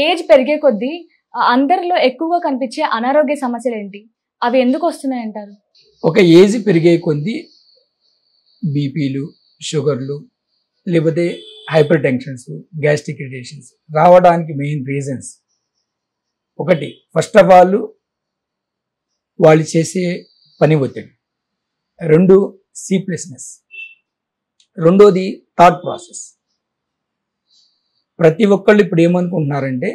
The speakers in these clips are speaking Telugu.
ఏజ్ పెరిగే కొద్దీ అందరిలో ఎక్కువగా కనిపించే అనారోగ్య సమస్యలేంటి? అవి ఎందుకొస్తున్నాయంటారు? ఒక ఏజ్ పెరిగే కొద్దీ బీపీలు, షుగర్లు లేకపోతే హైపర్ టెన్షన్స్, గ్యాస్ట్రిక్ ఇరిటేషన్స్ రావడానికి మెయిన్ రీజన్స్ ఒకటి ఫస్ట్ ఆఫ్ ఆల్ వాళ్ళు చేసే పని ఒత్తిడి, 2 స్లీప్లెస్నెస్, రెండోది థాట్ ప్రాసెస్. ప్రతి ఒక్కళ్ళు ఇప్పుడు ఏమనుకుంటున్నారంటే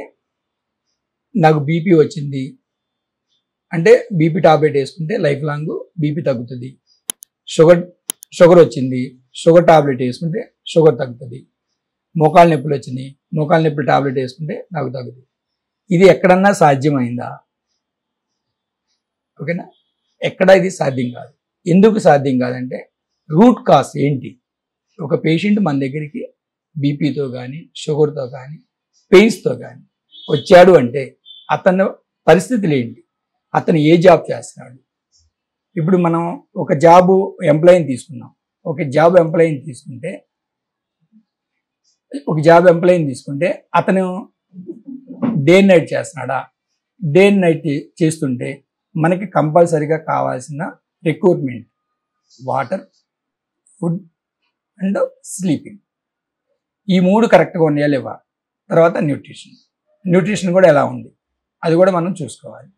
నాకు బీపీ వచ్చింది అంటే బీపీ టాబ్లెట్ వేసుకుంటే లైఫ్ లాంగ్ బీపీ తగ్గుతుంది, షుగర్ వచ్చింది షుగర్ టాబ్లెట్ వేసుకుంటే షుగర్ తగ్గుతుంది, మోకాళ్ళ నొప్పులు వచ్చినాయి మోకాళ్ళ నొప్పులు టాబ్లెట్ వేసుకుంటే నాకు తగ్గుతుంది. ఇది ఎక్కడన్నా సాధ్యమైందా? ఓకేనా, ఎక్కడ ఇది సాధ్యం కాదు. ఎందుకు సాధ్యం కాదంటే రూట్ కాజ్ ఏంటి? ఒక పేషెంట్ మన దగ్గరికి బీపీతో కానీ షుగర్తో కానీ పెయిన్స్తో కానీ వచ్చాడు అంటే అతని పరిస్థితులు ఏంటి, అతను ఏ జాబ్ చేస్తున్నాడు. ఇప్పుడు మనం ఒక జాబ్ ఎంప్లాయీని తీసుకున్నాం, ఒక జాబ్ ఎంప్లాయీని తీసుకుంటే అతను డే అండ్ నైట్ చేస్తున్నాడా? డే అండ్ నైట్ చేస్తుంటే మనకి కంపల్సరీగా కావాల్సిన recruitment water, food and sleeping, ఈ 3 కరెక్ట్గా ఉన్నాయా లేవా. తర్వాత న్యూట్రిషన్ కూడా ఎలా ఉంది అది కూడా మనం చూసుకోవాలి.